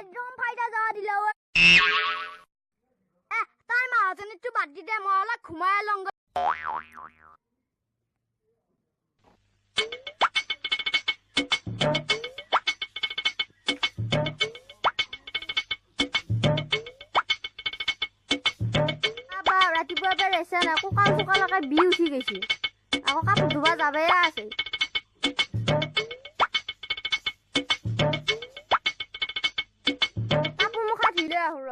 একদম ফাইদা যাওয়া দিল তাই মাহাজনী তো বাদ দি দে মই অলপ ঘুমাই লং ৰাতিপুৱা পৰা ৰেছে নাই কঁকাল চোকালকে বি উঠি গৈছে আকৌ কাপোৰ ধুবা যাবে আছে কাপোৰ মুখা ধুলে আহো ৰ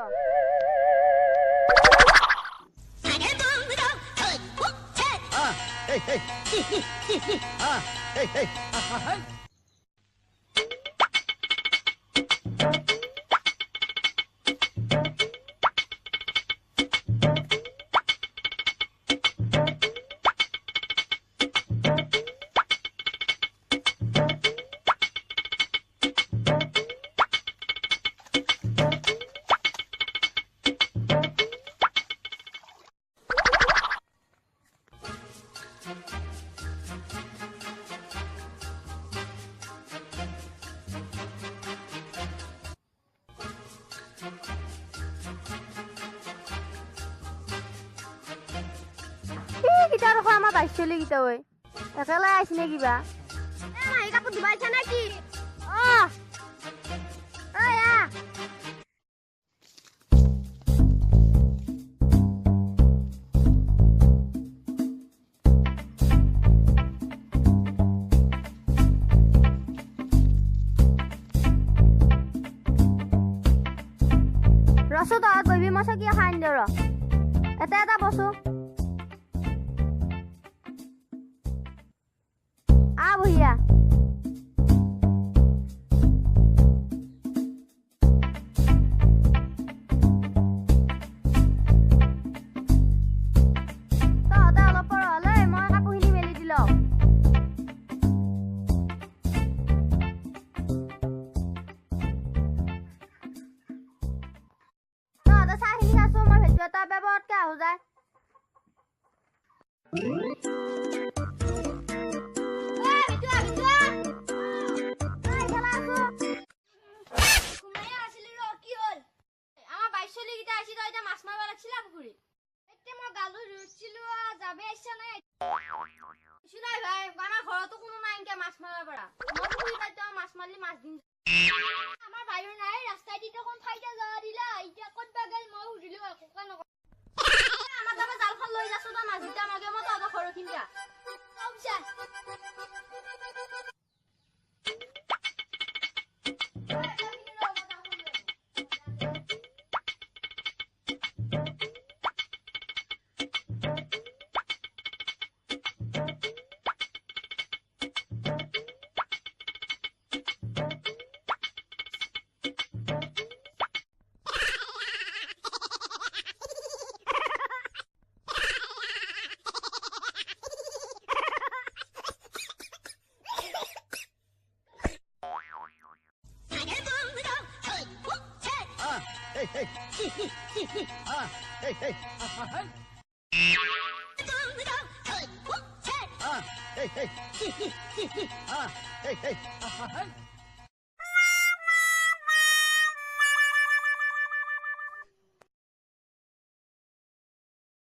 গিটাৰ আমাৰ বাইশ চলি গীতা ঐ একেলাই আহিছে নে কিবা মাহী কাপোৰ ধুবাইছা নে কি ৰসো তহঁত বহিবি মই চকীয়া খাই আনি দিওঁ ৰ এটা এটা বসো বহিয়া তহঁতে অলপ পৰ হলে মই কাপোৰখিনি মেলি দিলো তহঁতে চাহখিনি খাইছো মই ভেজু এটা ব্যৱহাৰতকে আহো যায় Hey.